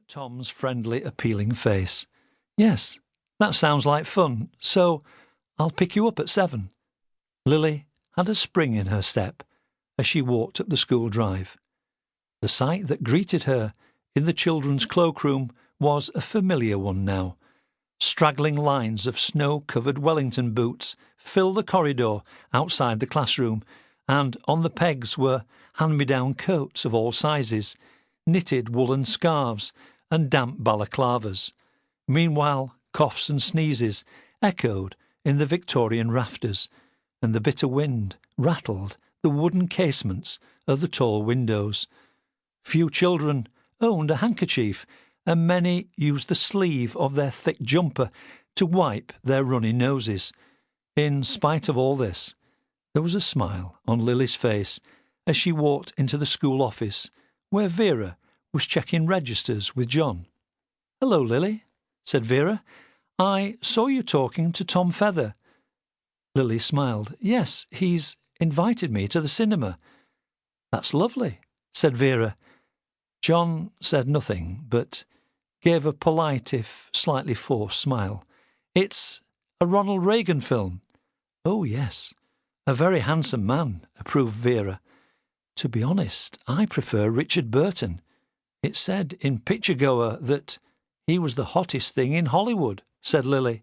Tom's friendly, appealing face. "Yes, that sounds like fun, so I'll pick you up at 7. Lily had a spring in her step as she walked up the school drive. The sight that greeted her in the children's cloakroom was a familiar one now. Straggling lines of snow-covered Wellington boots filled the corridor outside the classroom, and on the pegs were hand-me-down coats of all sizes, knitted woolen scarves, and damp balaclavas. Meanwhile, coughs and sneezes echoed in the Victorian rafters, and the bitter wind rattled the wooden casements of the tall windows. Few children owned a handkerchief, and many used the sleeve of their thick jumper to wipe their runny noses. In spite of all this, there was a smile on Lily's face as she walked into the school office, where Vera was checking registers with John. "Hello, Lily," said Vera. "I saw you talking to Tom Feather." Lily smiled. "Yes, he's invited me to the cinema." "That's lovely," said Vera. John said nothing, but gave a polite, if slightly forced, smile. "It's a Ronald Reagan film." "Oh, yes. A very handsome man," approved Vera. "To be honest, I prefer Richard Burton. It said in Picture Goer that he was the hottest thing in Hollywood," said Lily.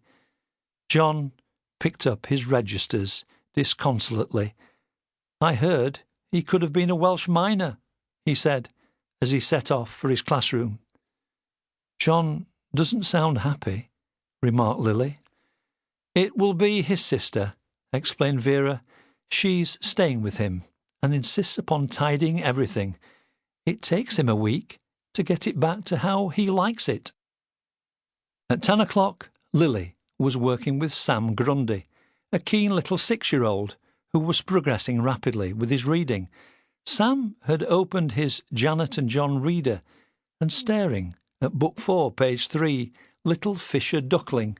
John picked up his registers disconsolately. "I heard he could have been a Welsh miner," he said, as he set off for his classroom. "John doesn't sound happy," remarked Lily. "It will be his sister," explained Vera. "She's staying with him and insists upon tidying everything. It takes him a week to get it back to how he likes it." At 10 o'clock, Lily was working with Sam Grundy, a keen little 6-year-old who was progressing rapidly with his reading. Sam had opened his Janet and John reader and staring at Book 4, page 3, Little Fisher Duckling.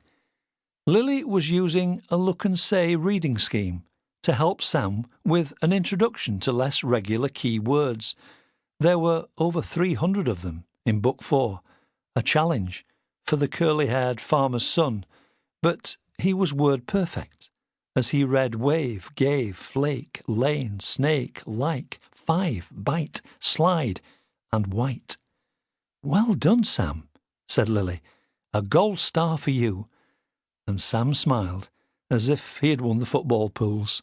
Lily was using a look-and-say reading scheme to help Sam with an introduction to less regular key words. There were over 300 of them in Book 4, a challenge for the curly-haired farmer's son, but he was word-perfect as he read wave, gave, flake, lane, snake, like, 5, bite, slide, and white. "Well done, Sam," said Lily. "A gold star for you." And Sam smiled as if he had won the football pools.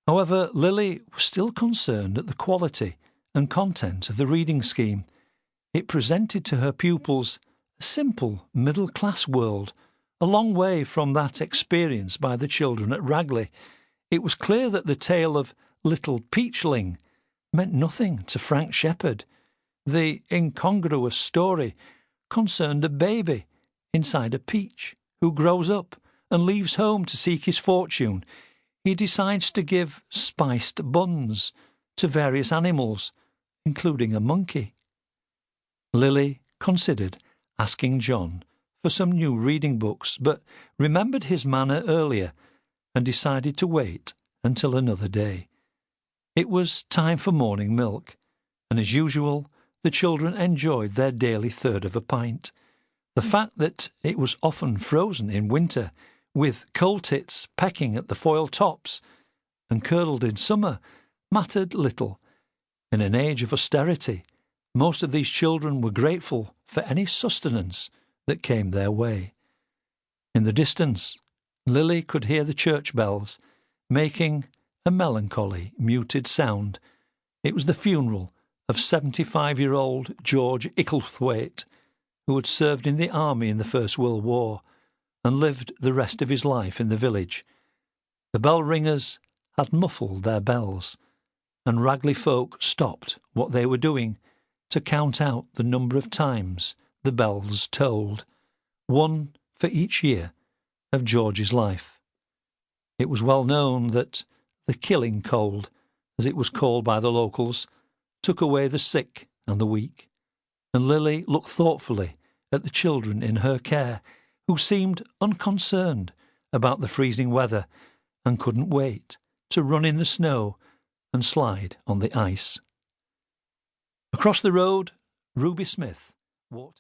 However, Lily was still concerned at the quality and content of the reading scheme. It presented to her pupils a simple middle-class world, a long way from that experienced by the children at Ragley. It was clear that the tale of Little Peachling meant nothing to Frank Shepherd. The incongruous story concerned a baby inside a peach who grows up and leaves home to seek his fortune. He decides to give spiced buns to various animals, including a monkey. Lily considered asking John for some new reading books, but remembered his manner earlier and decided to wait until another day. It was time for morning milk, and as usual, the children enjoyed their daily third of a pint. The fact that it was often frozen in winter, with coal tits pecking at the foil tops, and curdled in summer, mattered little. In an age of austerity, most of these children were grateful for any sustenance that came their way. In the distance, Lily could hear the church bells making a melancholy, muted sound. It was the funeral of 75-year-old George Icklethwaite, who had served in the army in the First World War and lived the rest of his life in the village. The bell ringers had muffled their bells, and Ragley folk stopped what they were doing to count out the number of times the bells tolled, one for each year of George's life. It was well known that the killing cold, as it was called by the locals, took away the sick and the weak, and Lily looked thoughtfully at the children in her care, who seemed unconcerned about the freezing weather and couldn't wait to run in the snow and slide on the ice. Across the road, Ruby Smith walked